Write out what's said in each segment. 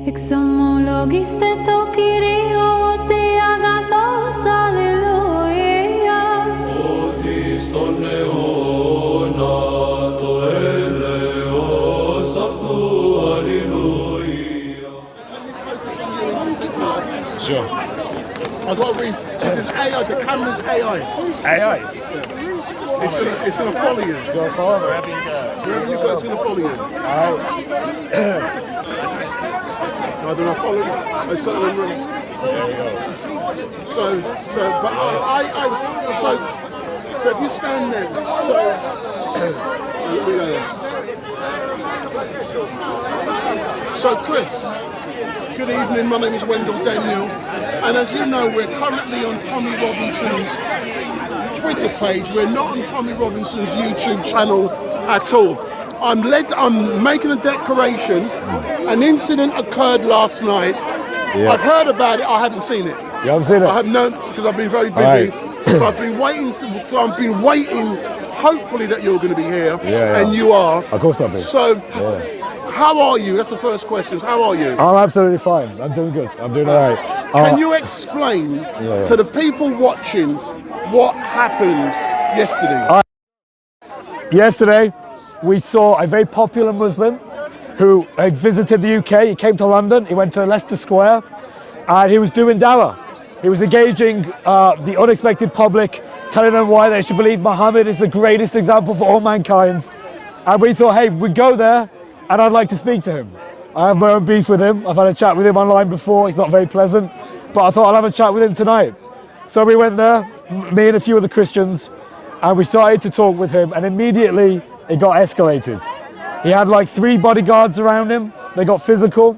Exomologiste to Kyrio te agathos, alleluia. Otis ton neona to eleos aftu, alleluia. Sure. I've got to read. This is AI. The camera's AI. AI. It's gonna follow you. So I follow wherever you go. Wherever you go, it's gonna follow you. Alright. No, I don't know. Follow you. It's got to run. There we go. So if you stand there, let me go there. So Chris, good evening. My name is Wendell Daniel, and as you know, we're currently on Tommy Robinson's Twitter page. We're not on Tommy Robinson's YouTube channel at all. I'm making a declaration. An incident occurred last night. Yeah. I've heard about it. I haven't seen it. You haven't seen it? I have known because I've been very busy. So I've been waiting. Hopefully that you're going to be here, and you are. Of course I'll be. So, how are you? That's the first question. How are you? I'm absolutely fine. I'm doing good. I'm doing all right. Can you explain to the people watching what happened yesterday? Yesterday, we saw a very popular Muslim who had visited the UK. He came to London. He went to Leicester Square, and he was doing dawah. He was engaging the unexpected public, telling them why they should believe Muhammad is the greatest example for all mankind. And we thought, hey, we'd go there, and I'd like to speak to him. I have my own beef with him. I've had a chat with him online before. It's not very pleasant, but I thought I'll have a chat with him tonight. So we went there, me and a few of the Christians, and we started to talk with him, and immediately it got escalated. He had like 3 bodyguards around him. They got physical.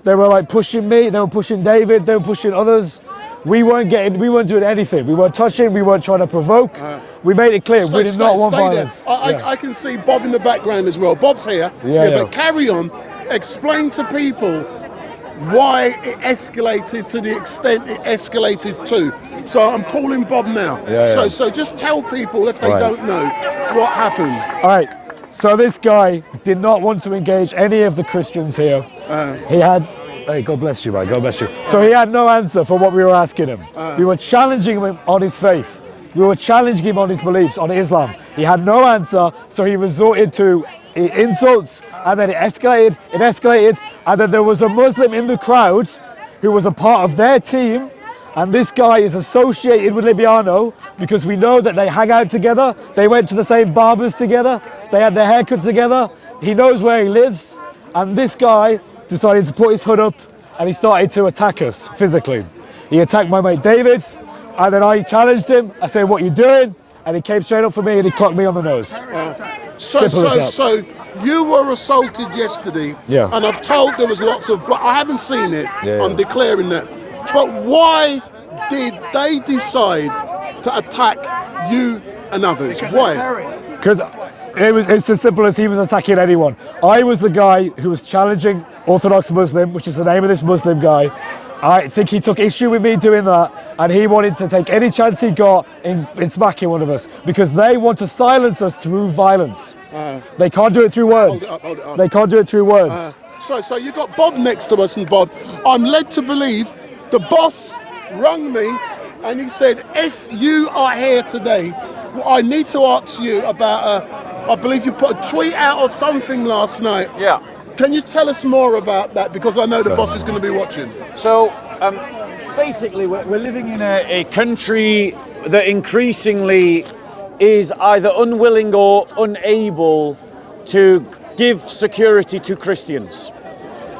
They were like pushing me, they were pushing David, they were pushing others. We weren't doing anything. We weren't touching, we weren't trying to provoke. We made it clear, we did not want violence. I can see Bob in the background as well. Bob's here. But carry on. Explain to people why it escalated to the extent it escalated to. So I'm calling Bob now. So just tell people if they don't know what happened. All right. So this guy did not want to engage any of the Christians here. He had, hey, God bless you, man, God bless you. So he had no answer for what we were asking him. We were challenging him on his faith. We were challenging him on his beliefs, on Islam. He had no answer, so he resorted to insults, and then it escalated, and then there was a Muslim in the crowd who was a part of their team. And this guy is associated with Libiano because we know that they hang out together. They went to the same barbers together. They had their haircut together. He knows where he lives. And this guy decided to put his hood up and he started to attack us physically. He attacked my mate David, and then I challenged him. I said, "What are you doing?" And he came straight up for me and he clocked me on the nose. So you were assaulted yesterday. Yeah. And I've told there was lots of blood. I haven't seen it. I'm declaring that. But why did they decide to attack you and others? Why? Because it's as simple as he was attacking anyone. I was the guy who was challenging Orthodox Muslim, which is the name of this Muslim guy. I think he took issue with me doing that, and he wanted to take any chance he got in smacking one of us, because they want to silence us through violence. They can't do it through words. Hold it up. They can't do it through words. So you got Bob next to us, and Bob, I'm led to believe the boss rang me and he said, if you are here today, I need to ask you about I believe you put a tweet out or something last night. Yeah. Can you tell us more about that? Because I know the boss is going to be watching. So basically we're living in a country that increasingly is either unwilling or unable to give security to Christians.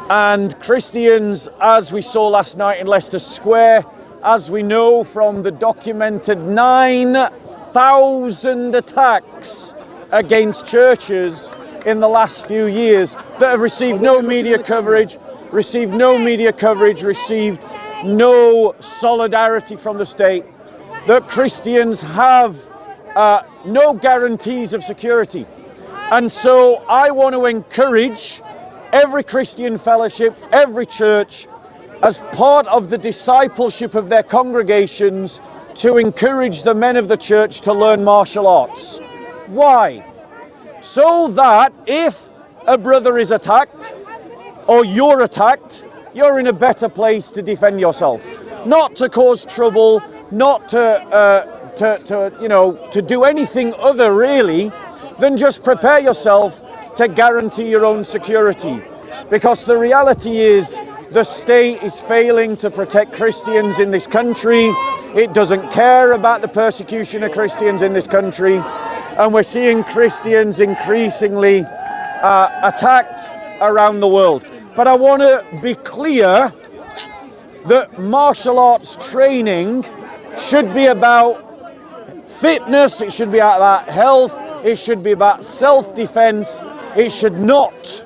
And Christians, as we saw last night in Leicester Square, as we know from the documented 9,000 attacks against churches in the last few years that have received no media coverage, received no solidarity from the state, that Christians have no guarantees of security. And so I want to encourage every Christian fellowship, every church, as part of the discipleship of their congregations, to encourage the men of the church to learn martial arts. Why? So that if a brother is attacked, or you're attacked, you're in a better place to defend yourself. Not to cause trouble, not to do anything other really than just prepare yourself to guarantee your own security. Because the reality is the state is failing to protect Christians in this country. It doesn't care about the persecution of Christians in this country. And we're seeing Christians increasingly attacked around the world. But I want to be clear that martial arts training should be about fitness, it should be about health, it should be about self-defense. It should not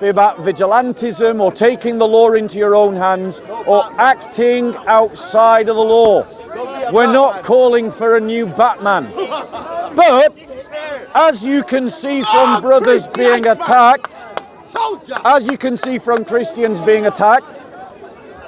be about vigilantism or taking the law into your own hands or acting outside of the law. We're not calling for a new Batman. But as you can see from brothers being attacked, as you can see from Christians being attacked,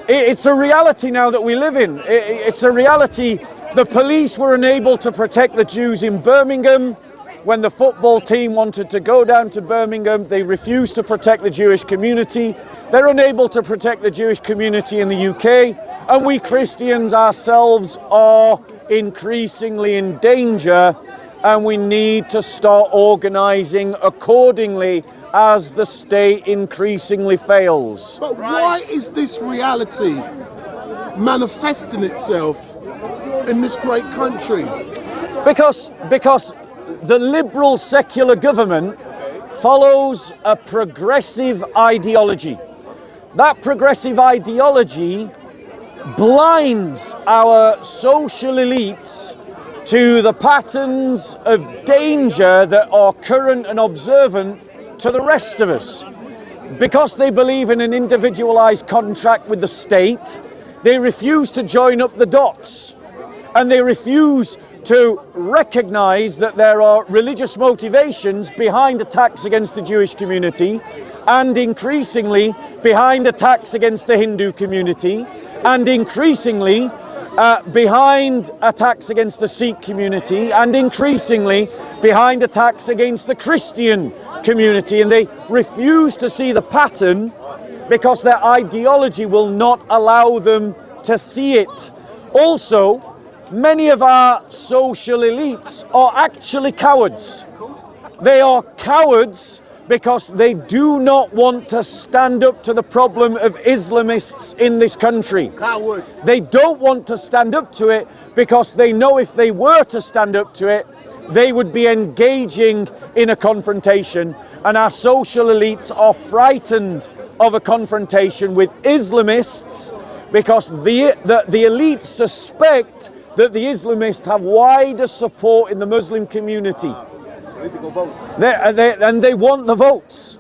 it's a reality now that we live in. It's a reality. The police were unable to protect the Jews in Birmingham. When the football team wanted to go down to Birmingham, they refused to protect the Jewish community. They're unable to protect the Jewish community in the UK. And we Christians ourselves are increasingly in danger, and we need to start organising accordingly as the state increasingly fails. But why is this reality manifesting itself in this great country? Because the liberal secular government follows a progressive ideology. That progressive ideology blinds our social elites to the patterns of danger that are current and observant to the rest of us. Because they believe in an individualized contract with the state, they refuse to join up the dots, and they refuse to recognize that there are religious motivations behind attacks against the Jewish community, and increasingly behind attacks against the Hindu community, and increasingly behind attacks against the Sikh community, and increasingly behind attacks against the Christian community. And they refuse to see the pattern because their ideology will not allow them to see it. Also, many of our social elites are actually cowards. They are cowards because they do not want to stand up to the problem of Islamists in this country. Cowards. They don't want to stand up to it because they know if they were to stand up to it, they would be engaging in a confrontation. And our social elites are frightened of a confrontation with Islamists because the elites suspect that the Islamists have wider support in the Muslim community. And they want the votes.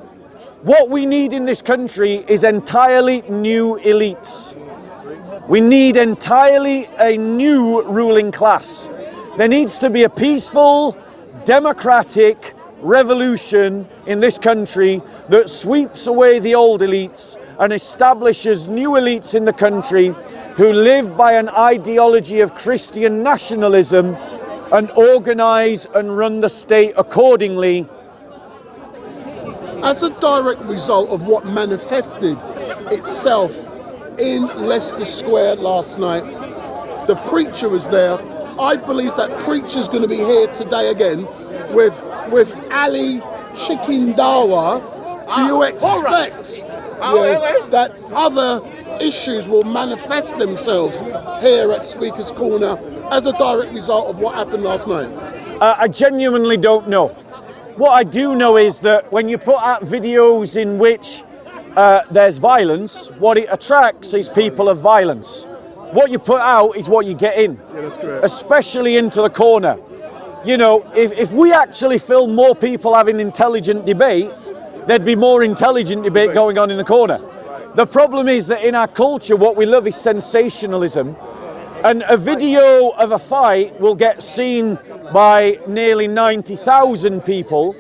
What we need in this country is entirely new elites. We need entirely a new ruling class. There needs to be a peaceful, democratic revolution in this country that sweeps away the old elites and establishes new elites in the country who live by an ideology of Christian nationalism and organise and run the state accordingly. As a direct result of what manifested itself in Leicester Square last night, the preacher was there. I believe that preacher's going to be here today again with Ali Chikindawa. Do you expect that other issues will manifest themselves here at Speaker's Corner as a direct result of what happened last night? I genuinely don't know. What I do know is that when you put out videos in which there's violence, what it attracts is people of violence. What you put out is what you get in. Yeah, that's correct. Especially into the corner. You know, if we actually film more people having intelligent debate, there'd be more intelligent debate going on in the corner. The problem is that in our culture, what we love is sensationalism. And a video of a fight will get seen by nearly 90,000 people,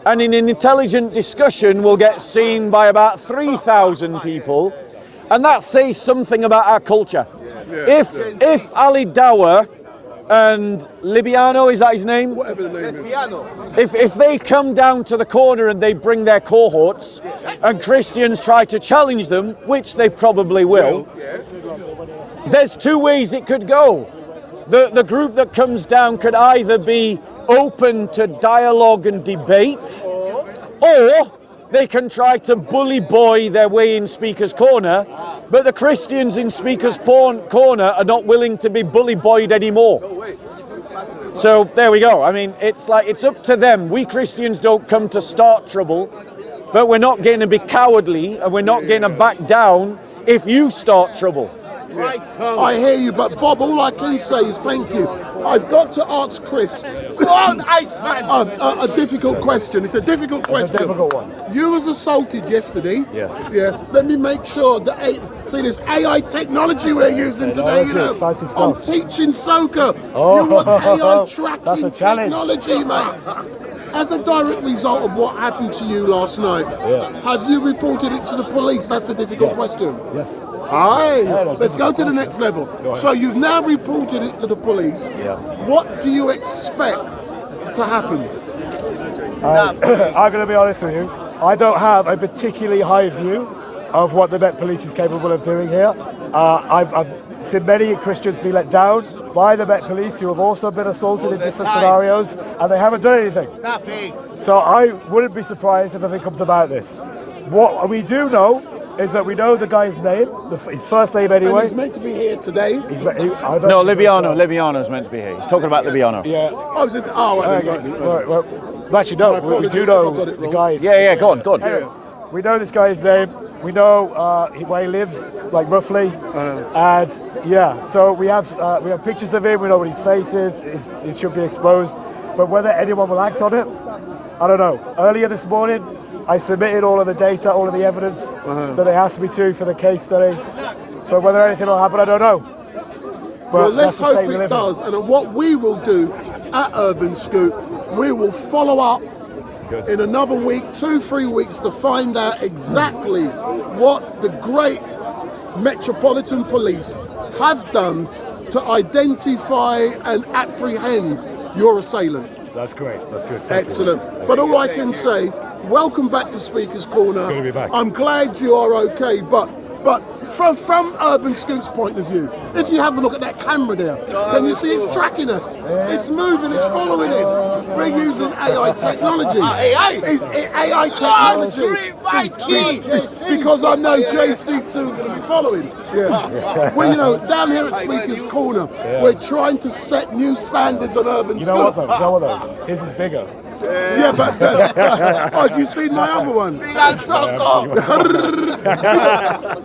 and in an intelligent discussion will get seen by about 3,000 people. And that says something about our culture. If Ali Dawah and Libiano, is that his name? Whatever the name is. If they come down to the corner and they bring their cohorts, and Christians try to challenge them, which they probably will, there's two ways it could go. The group that comes down could either be open to dialogue and debate, or they can try to bully boy their way in Speaker's Corner, but the Christians in Speaker's Corner are not willing to be bully boyed anymore. So there we go. I mean, it's up to them. We Christians don't come to start trouble, but we're not going to be cowardly and we're not going to back down if you start trouble. I hear you, but Bob, all I can say is thank you. I've got to ask Chris a difficult question. It's a difficult question. It's a difficult one. You was assaulted yesterday. Yes. Yeah. Let me make sure that see this AI technology we're using today. You know, fancy I'm stuff. teaching soca. Oh, you want AI tracking that's a challenge. technology, mate. As a direct result of what happened to you last night, have you reported it to the police? That's the difficult question. Yes. Aye, let's go to the next level. So you've now reported it to the police. Yeah. What do you expect to happen? I'm going to be honest with you. I don't have a particularly high view of what the Met Police is capable of doing here. I've seen many Christians be let down by the Met Police who have also been assaulted in different scenarios, and they haven't done anything. So I wouldn't be surprised if anything comes about this. What we do know is that we know the guy's name, his first name anyway. And he's meant to be here today. No, Libiano's meant to be here. He's talking about Libiano. Yeah. Oh, is it? Oh, right. Actually, no. We do know the guy's. Yeah. Go on. Anyway, we know this guy's name. We know where he lives, like roughly, and yeah. So we have pictures of him. We know what his face is. It should be exposed. But whether anyone will act on it, I don't know. Earlier this morning, I submitted all of the data, all of the evidence that they asked me to for the case study. But whether anything will happen, I don't know. But well, let's hope it does. And what we will do at Urban Scoop, we will follow up in another week, 2-3 weeks, to find out exactly what the great Metropolitan Police have done to identify and apprehend your assailant. That's great. That's good. Excellent. But all I can say, welcome back to Speaker's Corner. It's good to be back. I'm glad you are okay, but from Urban Scoop's point of view, if you have a look at that camera there, can you see it's tracking us? It's moving, it's following us. We're using AI technology. It's AI technology. Because I know JC's soon going to be following. Yeah. Well, you know, down here at Speaker's Corner, we're trying to set new standards on Urban Scoop. You know what though? His is bigger. Yeah, but have you seen my other one? That's Soko.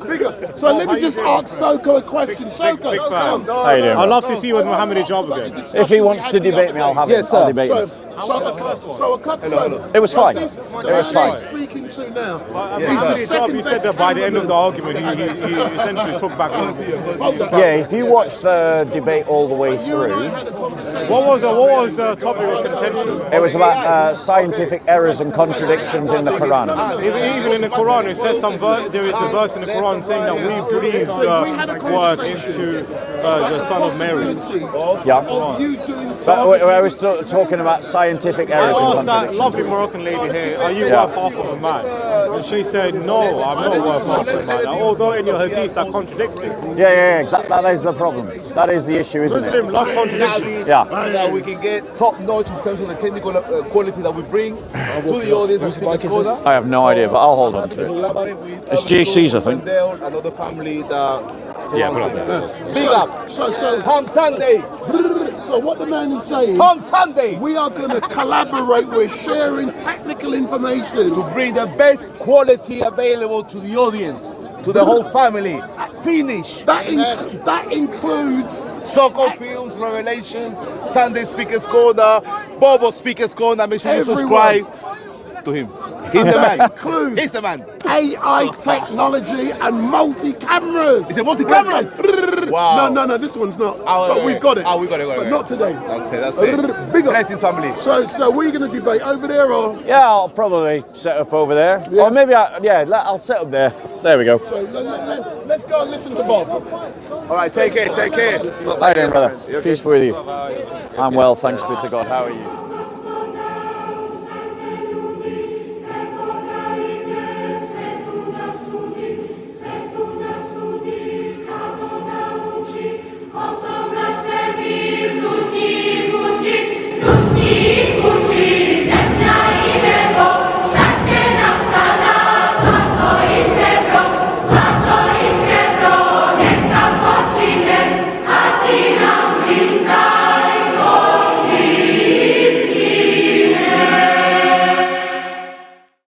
Bigger. So let me just ask Soko a question. Soko, come on. I'd love to see you with Mohammed Hijab again. If he wants to debate me, I'll have him. I'll debate him. It was fine. Speaking to now, He's the second best. You said that by the end of the argument, he essentially took back over. Yeah, if you watch the debate all the way through, what was the topic of contention? it was about scientific errors and contradictions in the Quran. Even in the Quran, it says there is a verse in the Quran saying that we breathed word into the Son of Mary. Yeah. But I was talking about scientific errors and I asked that contradictions. lovely Moroccan lady here, are you worth half of a man? And she said, no, I'm not worth half of a man. Although in your hadith that contradicts it. Yeah. That is the problem. That is the issue, isn't Muslim love contradiction. Yeah. That we can get top notch in terms of the technical quality that we bring to the audience. I have no idea, but I'll hold on to it. It's JC's, I think. Another family that. Big up. So Palm Sunday. So what the man is saying, Palm Sunday. we are going to collaborate. We're sharing technical information To bring the best quality available to the audience, to the whole family. Finish. That includes Soccer Films, Revelations, Sunday Speaker's Corner, Bobo Speaker's Corner. Make sure you subscribe to him. He's the That man. includes He's the man. AI technology and multi-cameras. Is it multi-cameras? Wow. No, this one's not. Oh, but we've got it. Oh, we got it. But not today. That's it. Bigger. Blessings, family. So what are you going to debate over there or? Yeah, I'll probably set up over there. Yeah. Or maybe, I'll set up there. There we go. So let's go and listen to Bob. All right, take care. Hi, brother. Peace be with you. I'm well, thanks be to God. How are you?